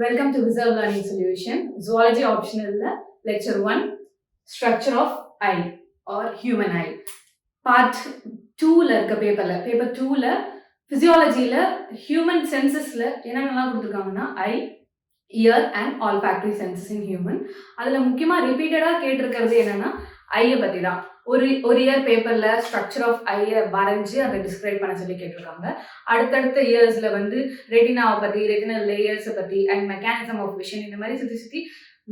Welcome to Wizerv Learning Solution, Zoology Optional Lecture 1, Structure of Eye or Human Eye. Part 2 இருக்க paper 2 Physiology human senses என்னென்னலாம் கொடுத்துருக்காங்கன்னா eye, ear and olfactory senses in human. அதில் முக்கியமாக ரிப்பீட்டடாக கேட்டிருக்கிறது என்னென்னா ஐயை பற்றி தான். ஒரு இயர் பேப்பரில் ஸ்ட்ரக்சர் ஆஃப் ஐயை வரைஞ்சி அதை டிஸ்கிரைப் பண்ண சொல்லி கேட்டிருக்காங்க. அடுத்தடுத்த இயர்ஸில் ரெட்டினாவை பற்றி, ரெட்டினல் லேயர்ஸை பற்றி அண்ட் மெக்கானிசம் ஆஃப் விஷன், இந்த மாதிரி சுற்றி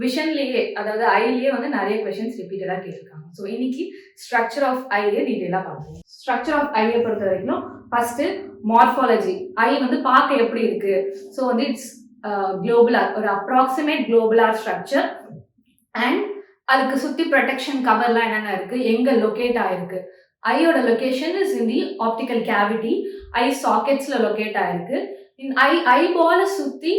விஷன்லேயே அதாவது ஐலேயே நிறைய கொஷின்ஸ் ரிப்பீட்டடாக கேட்டிருக்காங்க. ஸோ இன்னைக்கு ஸ்ட்ரக்சர் ஆஃப் ஐயை டீட்டெயிலாக பார்ப்போம். ஸ்ட்ரக்சர் ஆஃப் ஐயை பொறுத்த வரைக்கும் ஃபர்ஸ்ட் மார்ஃபாலஜி. ஐ பார்க்க எப்படி இருக்கு. ஸோ இட்ஸ் குளோபுலார், ஒரு அப்ராக்சிமேட் குளோபுலார் ஸ்ட்ரக்சர் அண்ட் அதுக்கு சுற்றி ப்ரொடெக்ஷன் கவர்லாம் என்னென்ன இருக்கு, எங்கே லொக்கேட் ஆயிருக்கு. ஐயோட location is in the optical cavity, eye சாக்கெட்ஸ்ல லொக்கேட் ஆயிருக்கு. ஐபாலை சுற்றி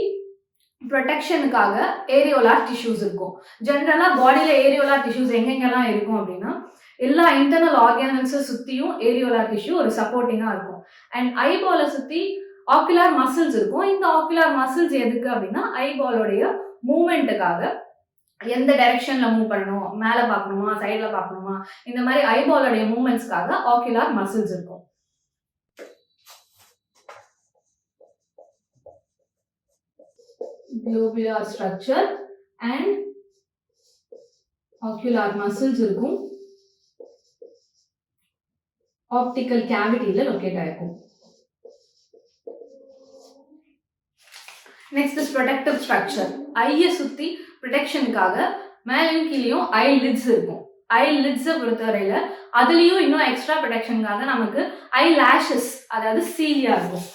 ப்ரொடெக்ஷனுக்காக ஏரியோலார் டிஷ்யூஸ் இருக்கும். ஜென்ரலாக பாடியில் ஏரியோலார் டிஷ்யூஸ் எங்கெங்கெல்லாம் இருக்கும் அப்படின்னா எல்லா இன்டர்னல் ஆர்கானல்ஸை சுற்றியும் ஏரியோலார் டிஷ்யூ ஒரு சப்போர்ட்டிங்காக இருக்கும். அண்ட் ஐபாலை சுற்றி ஆக்குலார் மசில்ஸ் இருக்கும். இந்த ஆக்குலார் மசில்ஸ் எதுக்கு அப்படின்னா ஐபாலோடைய மூமெண்ட்டுக்காக, எந்த டைரக்ஷன்ல மூவ் பண்ணணும், மேலே பார்க்கணுமா சைட்ல பார்க்கணுமா, இந்த மாதிரி ஐபாலோடைய மூவ்மெண்ட்ஸ்க்காக ஆக்குலார் மசில்ஸ் இருக்கும். Globular structure and ocular muscles இருக்கும். ஆப்டிக்கல் கேவிட்டியில லொக்கேட் ஆயிருக்கும். Next is protective structure. ஐயை சுற்றி ப்ரொடெக்ஷனுக்காக மேலையும் கீழேயும் ஐ லிட்ஸ் இருக்கும். ஐ லிட்ஸை பொறுத்தவரையில அதுலேயும் இன்னும் எக்ஸ்ட்ரா ப்ரொடெக்ஷனுக்காக நமக்கு ஐ லேஷஸ் அதாவது சீலியா இருக்கும்.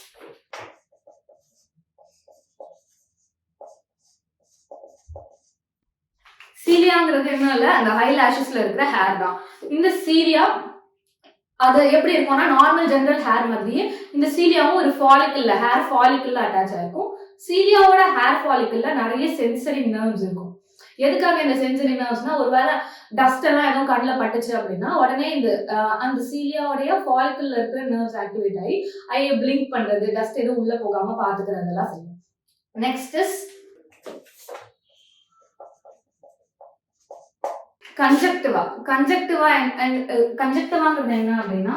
சீலியாங்கிறது என்ன இல்லை, அந்த ஐ லேஷஸ்ல இருக்கிற ஹேர் தான். இந்த சீலியா அது எப்படி இருக்கும்னா நார்மல் ஜென்ரல் ஹேர் மாதிரியே இந்த சீலியாவும் ஒரு ஃபாலிக்கல்ல, ஹேர் ஃபாலிக்கல்ல அட்டாச் ஆயிருக்கும். சீலியாவோட ஹேர் ஃபாலிக்கல்ல நிறைய சென்சரி நர்வ்ஸ் இருக்கும். எதுக்காக இந்த சென்சரி நர்வ்ஸ்னா, ஒருவேளை டஸ்ட் எல்லாம் எதுவும் கண்ணில் பட்டுச்சு அப்படின்னா உடனே அந்த சீலியாவுடைய ஃபாலிக்கல்ல இருக்கிற நர்வ்ஸ் ஆக்டிவேட் ஆகி ஐயை பிளிங்க் பண்றது, டஸ்ட் எதுவும் உள்ள போகாம பாத்துக்கிறதெல்லாம் செய்யும். Next is கன்ஜக்டிவா. கன்ஜக்டிவாங்கிறது என்ன அப்படின்னா,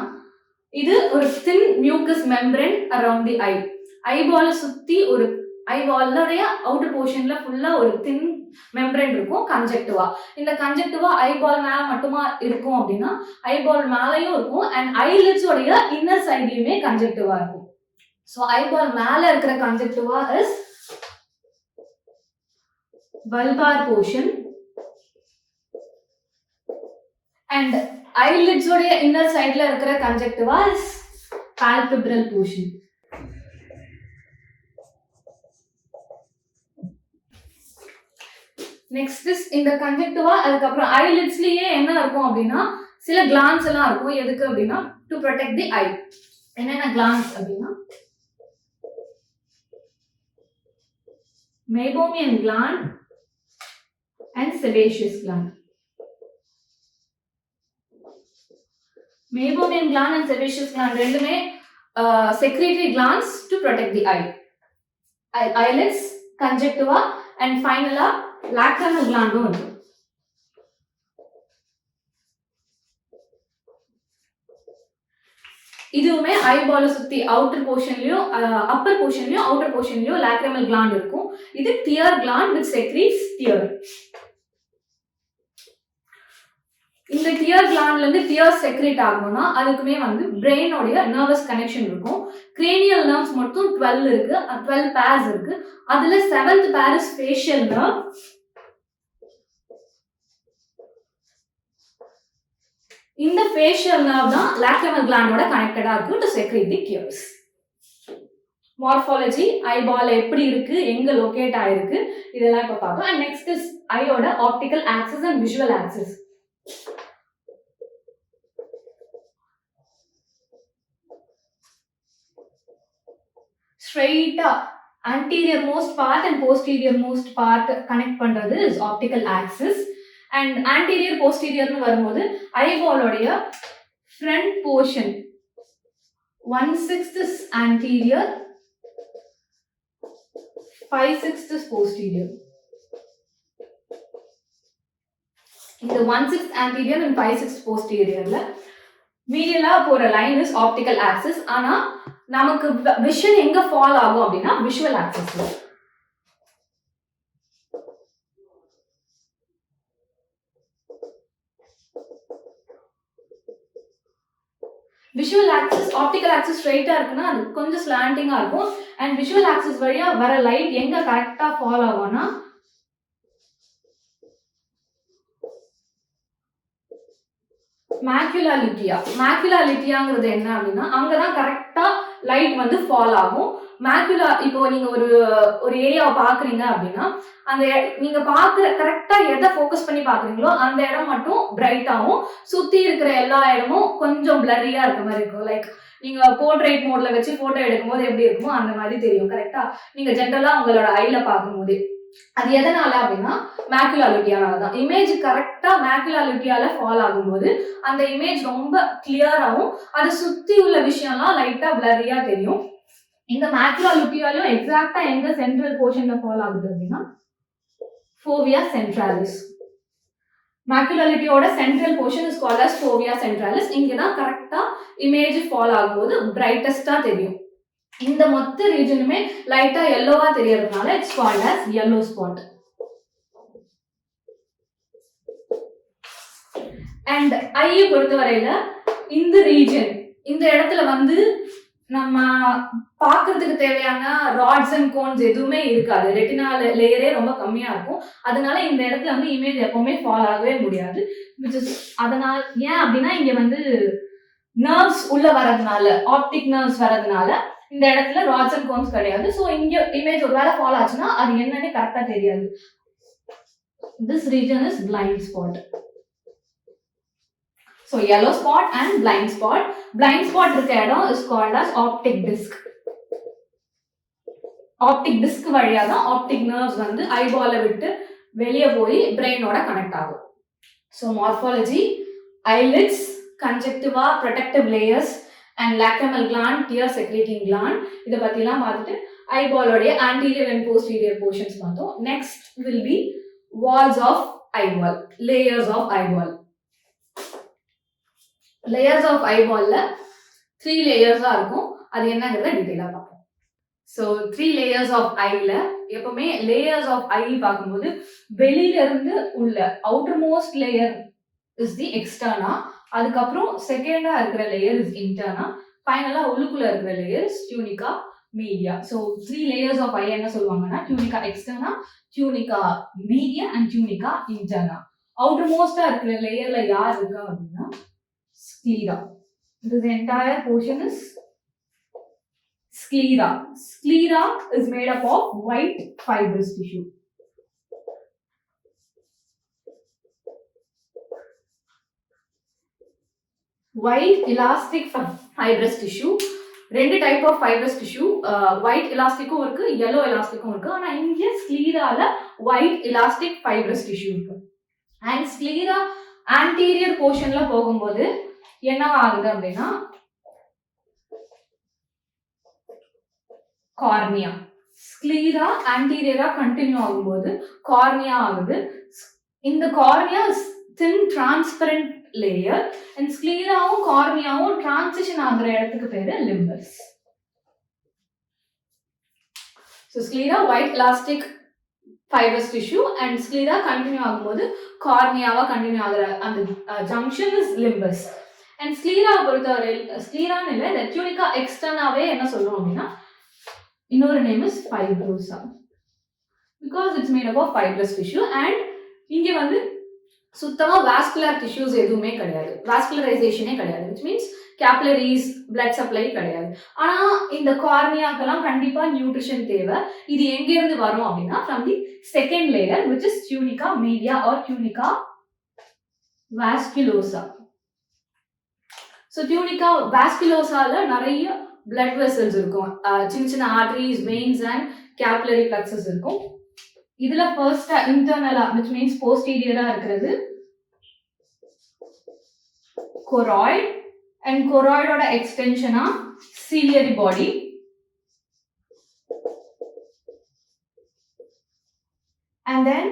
இது ஒரு தின் மியூக்கஸ் மெம்பரேன் அரவுண்ட் தி ஐ. ஐபாலை சுத்தி ஒரு ஐபாலோடைய அவுட்டர் போர்ஷன்ல ஃபுல்லா ஒரு தின் மெம்பரேன் இருக்கும், கன்ஜக்டிவா. இந்த கன்ஜக்டிவா ஐபால் மேல மட்டுமா இருக்கும் அப்படின்னா ஐபால் மேலையும் இருக்கும் அண்ட் ஐலிட்ஸ் உடைய இன்னர் சைட்லயுமே கன்ஜக்டிவா இருக்கும். ஸோ ஐபால் மேல இருக்கிற conjunctiva is bulbar portion and eyelids உடைய inner sideல இருக்கிற conjunctiva is palpebral portion. Next is இந்த conjunctiva, அதுக்கப்புறம் eyelidsலயே என்ன இருக்கும் அப்படின்னா சில glands எல்லாம் இருக்கும். எதுக்கு அப்படின்னா to protect the eye. என்னென்ன glands அப்படின்னா meibomian gland and sebaceous gland. Meibomian gland and sebaceous gland ரெண்டுமே secretory glands to protect the eye. Eyelids, conjunctiva and finally lacrimal gland இருக்கு. இதுவுமே ஐபாலை சுத்தி அவுட்டர் போர்ஷன்லயும் அப்பர் போர்ஷன்லயும் அவுட்டர் போர்ஷன்லயும் lacrimal gland இருக்கும். இது tear gland which secretes tear. இந்த டியர் கிளாண்ட்ல இருந்து டியர் செக்ரேட் ஆகணும்னா அதுக்குமே பிரெயினோடைய நர்வஸ் கனெக்ஷன் இருக்கும். கிரேனியல் நர்வ்ஸ் மட்டும் 12 இருக்கு, 12 பேர்ஸ் இருக்கு. அதுல 7th pair is facial nerve. இந்த ஃபேஷியல் நர்வ் தான் லாக்ரிமல் கிளாண்டோட கனெக்டடா இருக்கு to secrete the tears. Morphology, eyeball எப்படி இருக்கு, எங்க லொகேட் ஆயிருக்கு, இதெல்லாம் இப்ப பார்த்தோம். அண்ட் நெக்ஸ்ட் இஸ் ஐயோட optical axis and visual axis. ஸ்ட்ரெயிட்டா anterior most part and posterior most part connect பண்றது is optical axis. and anterior posterior னு வரும்போது ஐபாலோடைய front portion 1/6 is anterior 5/6 is posterior. இந்த 1/6 anterior and 5/6 posteriorல மீடியலா போற லைன் இஸ் ஆப்டிக்கல் ஆக்சிஸ். ஆனா நமக்கு vision எங்க fall ஆகும் அப்படின்னா விஷுவல் ஆக்சிஸ்ல. விஷுவல் ஆக்சிஸ் ஆப்டிக்கல் ஆக்சிஸ் ஸ்ட்ரைட்டா இருக்குன்னா அது கொஞ்சம் ஸ்லாண்டிங்கா இருக்கும். அண்ட் விஷுவல் ஆக்சிஸ் வழியா வர லைட் எங்க கரெக்டா ஃபால் ஆகும்னா மேக்குலா லிட்டியா. மேக்குலா லிட்டியாங்கிறது என்ன அப்படின்னா அங்கதான் கரெக்டா லைட் வந்து ஃபால் ஆகும். மேக்குலா இப்போ நீங்க ஒரு ஏரியாவை பாக்குறீங்க அப்படின்னா அந்த நீங்க பாக்குற கரெக்டா எதை ஃபோக்கஸ் பண்ணி பாக்குறீங்களோ அந்த இடம் மட்டும் பிரைட்டாகவும் சுத்தி இருக்கிற எல்லா இடமும் கொஞ்சம் பிளரியா இருக்க மாதிரி இருக்கும். லைக் நீங்க போர்ட்ரேட் மோட்ல வச்சு போட்டோ எடுக்கும் போது எப்படி இருக்குமோ அந்த மாதிரி தெரியும் கரெக்டா நீங்க ஜென்ரலா உங்களோட ஐல பார்க்கும்போது. அது எதனால அப்படின்னா மேக்குலா லிட்டியானால தான். இமேஜ் கரெக்டா மேக்குலா லிட்டியால ஃபால் ஆகும்போது அந்த இமேஜ் ரொம்ப கிளியராகவும் அதை சுத்தி உள்ள விஷயம்லாம் லைட்டா பிளரியா தெரியும். இந்த மேக்குலா லிட்டியாலும் எக்ஸாக்டா எங்க சென்ட்ரல் போர்ஷன்ல ஃபால் ஆகுது அப்படின்னா ஃபோவியா சென்ட்ராலிஸ். மேக்குலா லிட்டியோட central portion is called as fovea centralis. இங்க தான் கரெக்டா இமேஜ் ஃபால் ஆகும்போது பிரைட்டஸ்டா தெரியும். இந்த மொத்த ரீஜனுமே லைட்டா yellow-வா தெரியறதுனால it's called as yellow spot. And ஐயை பொறுத்தவரையில இந்த ரீஜன் இந்த இடத்துல வந்து நம்ம பாக்குறதுக்கு தேவையான ராட்ஸ் அண்ட் கோன்ஸ் எதுவுமே இருக்காது. ரெட்டினா லேயரே ரொம்ப கம்மியா இருக்கும். அதனால இந்த இடத்துல வந்து இமேஜ் எப்பவுமே ஃபால் ஆகவே முடியாது. அதனால ஏன் அப்படின்னா இங்க வந்து நர்வ்ஸ் உள்ள வரதுனால ஆப்டிக் நர்வ்ஸ் வரதுனால இந்த இடத்துல ராட்ஸ் அண்ட் கோன்ஸ் கிடையாது. ஸோ இங்க இமேஜ் ஒரு வேளை ஃபால் ஆச்சுன்னா அது என்னன்னு கரெக்டா தெரியாது. This region is blind spot. So yellow spot and blind spot. Blind spot இருக்க இடம் is called as optic disc. Optic disc வழியா தான் optic nerves வந்து ஐபால விட்டு வெளியே போய் பிரெயினோட கனெக்ட் ஆகும். So morphology, eyelids, conjunctiva, protective layers and lacrimal gland, tear secreting gland. இத பத்திலாம் பார்த்துட்டு ஐபாலோட anterior and posterior portions பார்த்தோம். Next will be walls of eyeball, layers of eyeball. Layers of ஐபால்ல 3 லேயர்ஸா இருக்கும். அது என்னங்கிறத டீடைலா பார்ப்போம். ஸோ 3 லேயர்ஸ் ஆஃப் ஐல எப்பவுமே லேயர்ஸ் ஆஃப் ஐ பார்க்கும்போது வெளியில இருந்து உள்ள outer most layer is the externa, அதுக்கப்புறம் செகண்டா இருக்கிற லேயர் இஸ் இன்டர்னா, ஃபைனலா உள்ளுக்குள்ள இருக்கிற layer is tunica media. So 3 layers of eye என்ன சொல்லுவாங்கன்னா tunica externa, tunica media and tunica interna. Outer மோஸ்டா இருக்கிற லேயர்ல யார் இருக்கா அப்படின்னா sclera. This entire portion is sclera. Sclera is made up of white fibrous tissue. White elastic fibrous tissue. ரெண்டு type of fibrous tissue, white எலாஸ்டிக்கும் இருக்கு, yellow எலாஸ்டிக்கும் இருக்கு. ஆனா இங்க ஸ்க்லீரால ஒயிட் எலாஸ்டிக் ஃபைப்ரஸ் டிஷ்யூ இருக்கு. அண்ட் ஸ்க்லீரா ஆன்டீரியர் போர்ஷன்ல போகும்போது என்ன ஆகுது அப்படின்னா கார்னியா. ஸ்க்லீரா ஆன்டீரியரா கண்டினியூ ஆகும்போது கார்னியா ஆகுது. இந்த cornea thin transparent layer and ஸ்க்லீராவும் கார்னியாவும் டிரான்சிஷன் ஆகுற இடத்துக்கு பேரு limbus. So sclera white elastic fibrous tissue and sclera continue ஆகும்போது கார்னியாவா கண்டினியூ ஆகுற அந்த junction is limbus. And sclera பொறுத்தவரை ஸ்க்லீரான்னு இல்லை, இந்த டியூனிகா எக்ஸ்டர்னாவே என்ன சொல்றோம் அப்படின்னா இன்னொரு name is fibrosa because it's made up of fibrous tissue. And இங்க வந்து சுத்தமா வாஸ்குலர் டிஷ்யூஸ் எதுவுமே கிடையாது, வாஸ்குலரைசேஷனே கிடையாது, which means capillaries blood supply கிடையாது. ஆனா இந்த கார்னியாக்கெல்லாம் கண்டிப்பா நியூட்ரிஷன் தேவை. இது எங்க இருந்து வரும் அப்படின்னா from the second layer which is tunica media or tunica vasculosa. So tunica வாஸ்குலோசால நிறைய பிளட் வெசல்ஸ் இருக்கும், சின்ன சின்ன arteries, veins and capillary plexus இருக்கும். இதுல ஃபர்ஸ்ட் இன்டர்னலா விச் மீன்ஸ் போஸ்டீரியரா இருக்கிறது கொராய்ட் அண்ட் கொராய்டோட எக்ஸ்டென்ஷனா ciliary body. and then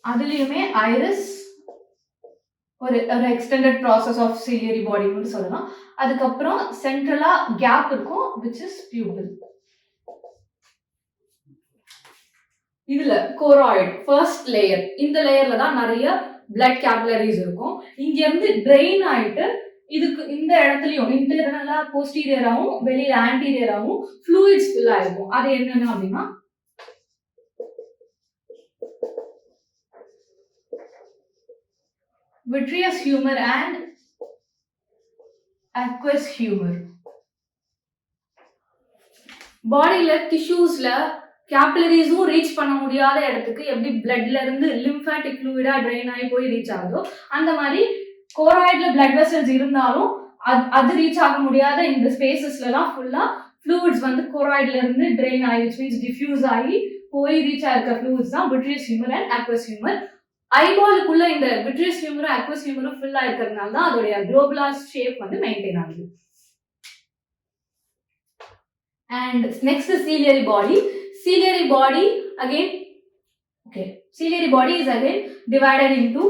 அதுலயுமே iris ஒரு extended process of ciliary body னு சொல்லலாம். அதுக்கப்புறம் சென்ட்ரலா கேப் இருக்கும் which is pupil. இதுல கோராய்டு ஃபர்ஸ்ட் லேயர், இந்த லேயர்ல தான் நிறைய blood capillaries இருக்கும். இங்க இருந்து ட்ரெயின் ஆயிட்டு இதுக்கு இந்த இடத்துலயும் இன்டர்னலா போஸ்டீரியராவும் வெளியில ஆன்டீரியராவும் fluids fill ஆயிருக்கும். அது என்னன்னா அப்படின்னா vitreous humor and aqueous humor. பாடியில டிஷ்யூஸ்ல கேபிலரிஸும் ரீச் பண்ண முடியாத இடத்துக்கு எப்படி பிளட்ல இருந்து லிம்ஃபாட்டிக் ஃப்ளூயிடா ட்ரெயின் ஆகி போய் ரீச் ஆகுதோ அந்த மாதிரி கோராய்ட்ல பிளட் வெசல்ஸ் இருந்தாலும் அது ரீச் ஆக முடியாத இந்த ஸ்பேசஸ்லாம் ஃபுல்லா ஃப்ளூயிட்ஸ் வந்து கோராய்ட்ல இருந்து ட்ரெயின் ஆகி which means டிஃப்யூஸ் ஆகி போய் ரீச் ஆகிற ஃப்ளூயிட்ஸ் தான் vitreous humor and aqueous humor. ஐபாலுக்குள்ள இந்த vitreous humor aqueous humor fill ஆயிருக்கிறதுனால தான் அதோடைய குளோபுலர் ஷேப் வந்து மெயின்டைன் ஆகுது. And next is ciliary body. Ciliary body again, okay, ciliary body is again divided into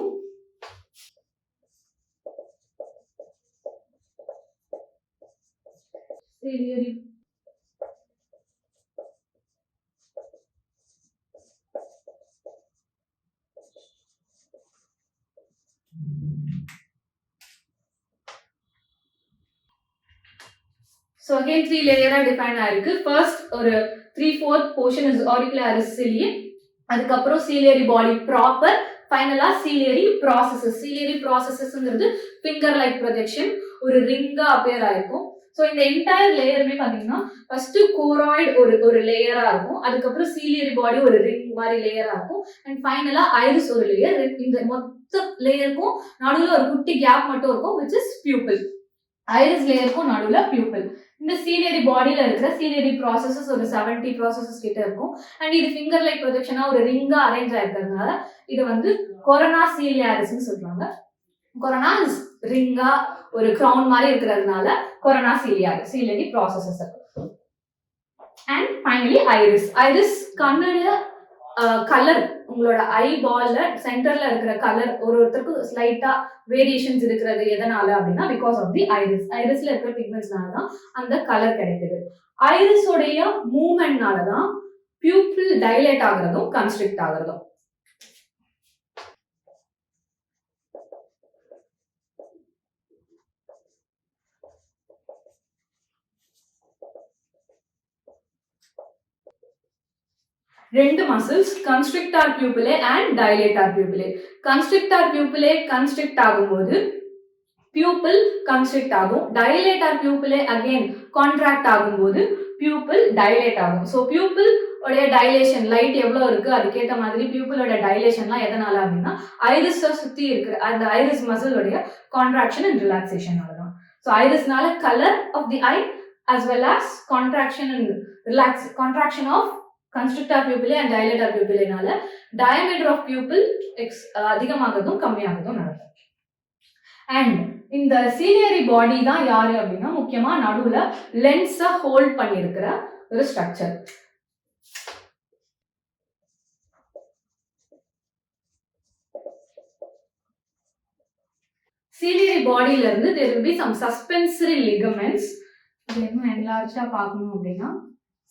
ciliary so again 3 layer define ஆயிருக்கு. first ஒரு 3/4 portion is auricularis ciliae, அதுக்கப்புறம் ciliary body proper, ஃபைனலா ciliary processes. ciliary processesங்கிறது finger like projection ஒரு ரிங்கா appear ஆயிருக்கும். So இந்த entire லேயருமே பார்த்தீங்கன்னா first choroid ஒரு லேயரா இருக்கும், அதுக்கப்புறம் ciliary body ஒரு ரிங் மாதிரி லேயரா இருக்கும், அண்ட் ஃபைனலா iris ஒரு லேயர். இந்த மொத்த லேயருக்கும் நடுவில் ஒரு குட்டி கேப் மட்டும் இருக்கும் which is pupil. iris லேயருக்கும் நடுவில் pupil. இந்த ciliary பாடியில இருக்கிற ciliary processes ஒரு 70 processes கிட்ட இருக்கும். அண்ட் இது ஃபிங்கர் லைக் ப்ரொஜெக்ஷனா ஒரு ரிங்கா அரேஞ்ச் ஆயிருக்கிறதுனால இது வந்து கொரோனா சீலியாரிஸ்னு சொல்றாங்க. கொரோனா ரிங்கா ஒரு கிரவுன் மாதிரி இருக்கிறதுனால corona ciliary processes. And finally iris கண்ணோட கலர், உங்களோட ஐ பால்ல சென்டர்ல இருக்கிற கலர் ஒருத்தருக்கு ஸ்லைட்டா வேரியேஷன்ஸ் இருக்கிறது எதனால அப்படின்னா பிகாஸ் ஆஃப் தி ஐரிஸ்ல இருக்கிற பிக்மெண்ட்ஸ்னால தான் அந்த கலர் கிடைக்குது. ஐரிஸோடைய மூவ்மெண்ட்னால தான் பியூப்பிள் டைலேட் ஆகுறதும் கன்ஸ்ட்ரிக்ட் ஆகுறதும். ரெண்டு மசில்ஸ் கன்ஸ்ட்ரிக்டார் பியூப்பிலே அண்ட் டைலேட்டார் பியூப்பிலே. கன்ஸ்ட்ரிக்டார் பியூப்பிலே கன்ஸ்ட்ரிக்ட் ஆகும்போது பியூப்பிள் கன்ஸ்ட்ரிக்ட் ஆகும், டைலேட்டார் பியூப்பிலே அகைன் கான்ட்ராக்ட் ஆகும்போது பியூப்பிள் டைலேட் ஆகும். ஸோ பியூப்பிள் உடைய டைலேஷன் லைட் எவ்வளோ இருக்கு அதுக்கேற்ற மாதிரி பியூப்பிளோட டைலேஷன்லாம் எதனால அப்படின்னா ஐரிஸை சுற்றி இருக்கிற அந்த ஐரிஸ் மசிலோடைய கான்ட்ராக்ஷன் அண்ட் ரிலாக்ஸேஷனால தான். ஸோ ஐரிஸ்னால colour of the eye as well as contraction of constrictor pupillae and dilator pupillae நால diameter of pupil அதிகமாகதும் கம்மியாகதும் நடக்கும். அண்ட் இந்த ciliary body தான் யாரு அப்படின்னா முக்கியமா நடுவுல லென்ஸை ஹோல்ட் பண்ணியிருக்கிற ஒரு ஸ்ட்ரக்சர். ciliary bodyல இருந்து there will be some suspensory ligaments. இது இன்னும் என்லார்ஜா பார்க்கணும் அப்படின்னா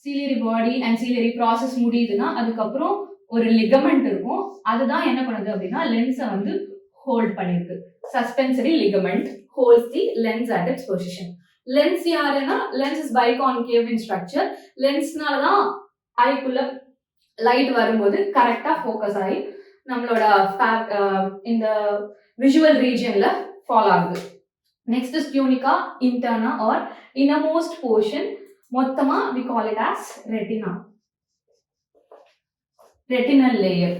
ciliary body and ciliary process முடியுதுன்னா அதுக்கப்புறம் ஒரு லிகமெண்ட் இருக்கும், அதுதான் என்ன பண்ணுது அப்படின்னா லென்ஸை வந்து ஹோல்ட் பண்ணிருக்கு. Suspensory ligament holds the lens at its position. Lens யாருன்னா lens is biconcave in structure. லென்ஸ்னால தான் ஐக்குள்ள லைட் வரும்போது கரெக்டா ஃபோக்கஸ் ஆகி நம்மளோட இந்த விஷுவல் ரீஜன்ல ஃபாலோ ஆகுது. Next is tunica interna or innermost portion. மொத்தமா we call it as retina. retinal layer.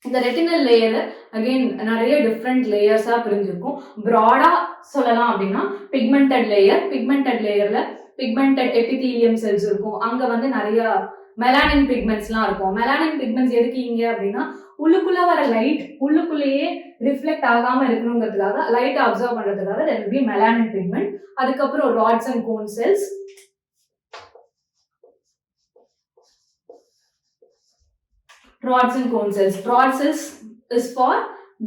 இந்த ரெட்டினல் லேயர் அகைன் நிறைய டிஃப்ரெண்ட் லேயர்ஸா பிரிஞ்சிருக்கும். ப்ராடா சொல்லலாம் அப்படின்னா பிக்மெண்டட் லேயர்ல பிக்மெண்டட் எபிதீலியம் செல்ஸ் இருக்கும். அங்க வந்து நிறைய மெலானின் பிக்மெண்ட்ஸ்லாம் இருக்கும். மெலானின் பிக்மெண்ட்ஸ் எதுக்கு இங்க அப்படின்னா உள்ளுக்குள்ள வர லைட் உள்ளுக்குள்ளேயே ரிஃப்ளெக்ட் ஆகாம இருக்கணுங்கிறதுக்காக, லைட் அப்சர்வ் பண்றதுக்காக there will be melanin pigment. அதுக்கப்புறம் rods and cone cells, rods and cone cells. Rod cells is for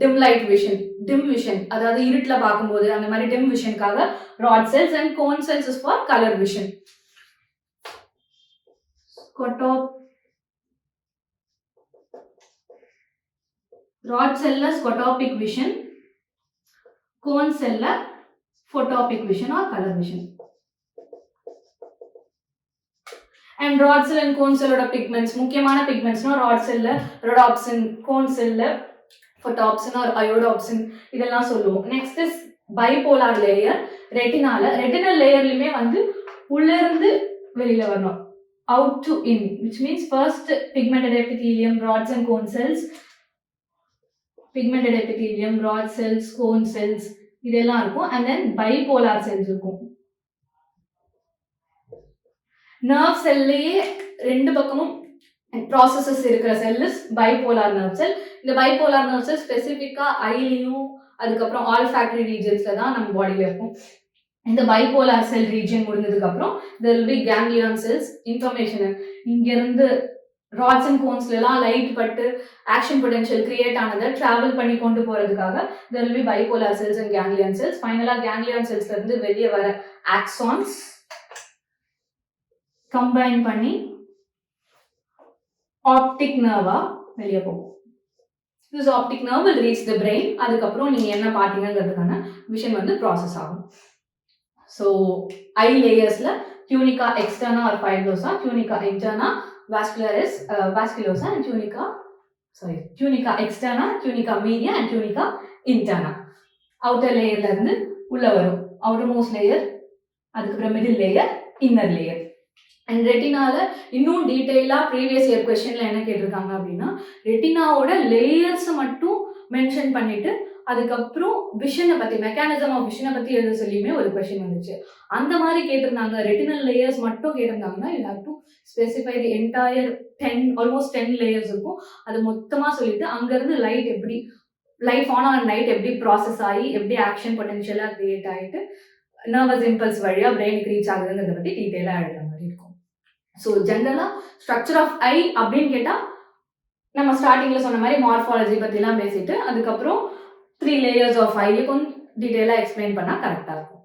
dim light vision, dim vision, அதாவது இருட்டில் பார்க்கும்போது அந்த மாதிரி dim visionக்காக rod cells, and cone cells is for color vision. Rod cell scotopic vision, cone cell photopic vision or color vision. And rod cell and cone cell pigments, முக்கியமான pigments rod cell rhodopsin, cone cell photopsin or iodopsin, இதெல்லாம் சொல்லுவோம். Next is bipolar layer. retinal layerலயுமே வந்து உள்ள இருந்து வெளியில வரணும், out to in, which means first pigmented epithelium, rods and cone cells, pigmented epithelium, rod cells, cone cells இதெல்லாம் இருக்கும். And then bipolar cells இருக்கும். nerve cellலயே ரெண்டு பக்கமும் processes இருக்கிற cell is bipolar nerve cell. இந்த bipolar nerve cell ஸ்பெசிஃபிக்கா ஐலியும் அதுக்கப்புறம் olfactory regionsல தான் நம்ம பாடியில இருக்கும். இந்த bipolar cell region முடிஞ்சதுக்கு அப்புறம் there will be ganglion cells. information இங்க இருந்து rods and cones எல்லாம் லைட் பட்டு action potential கிரியேட் ஆனதை travel பண்ணி கொண்டு போறதுக்காக there will be bipolar cells and ganglion cells. ஃபைனலா ganglion cellsல இருந்து வெளியே வர axons கம்பைன் பண்ணி ஆப்டிக் நர்வா வெளியே போகும். This optic nerve will reach the brain. அதுக்கப்புறம் நீங்க என்ன பார்த்தீங்கிறதுக்கான விஷன் வந்து ப்ராசஸ் ஆகும். ஸோ ஐ லேயர்ஸ்ல tunica externa or fibrosa, tunica interna, vasculosa, and tunica externa, tunica media, and tunica interna. outer layerல இருந்து உள்ள வரும். outermost layer, அதுக்கப்புறம் middle layer, inner layer. அண்ட் ரெட்டினால இன்னும் டீட்டெயிலாக ப்ரீவியஸ் இயர் கொஸ்டின்ல என்ன கேட்டிருக்காங்க அப்படின்னா, ரெட்டினாவோட லேயர்ஸை மட்டும் மென்ஷன் பண்ணிட்டு அதுக்கப்புறம் விஷனை பற்றி, மெக்கானிசம் ஆஃப் விஷனை பற்றி எழுத சொல்லியுமே ஒரு கொஸ்டின் வந்துச்சு. அந்த மாதிரி கேட்டிருந்தாங்க. ரெட்டினல் லேயர்ஸ் மட்டும் கேட்டிருந்தாங்கன்னா you have to specify the entire almost 10 layers இருக்கும். அது மொத்தமாக சொல்லிட்டு அங்கேருந்து லைட் ஆன் ஆன் நைட் எப்படி ப்ராசஸ் ஆகி எப்படி ஆக்ஷன் பொட்டென்ஷியலாக கிரியேட் ஆகிட்டு நர்வஸ் இம்பல்ஸ் வழியாக பிரெயினுக்கு ரீச் ஆகுதுங்கிறத பற்றி டீட்டெயிலாக எழுதுற மாதிரி இருக்கும். ஸோ ஜென்ரலாக ஸ்ட்ரக்சர் ஆஃப் ஐ அப்படின்னு கேட்டால் நம்ம ஸ்டார்டிங்கில் சொன்ன மாதிரி மார்ஃபாலஜி பற்றிலாம் பேசிட்டு அதுக்கப்புறம் 3 லேயர்ஸ் ஆஃப் ஐ கொஞ்சம் டீட்டெயிலாக எக்ஸ்பிளைன் பண்ணால் கரெக்டாக இருக்கும்.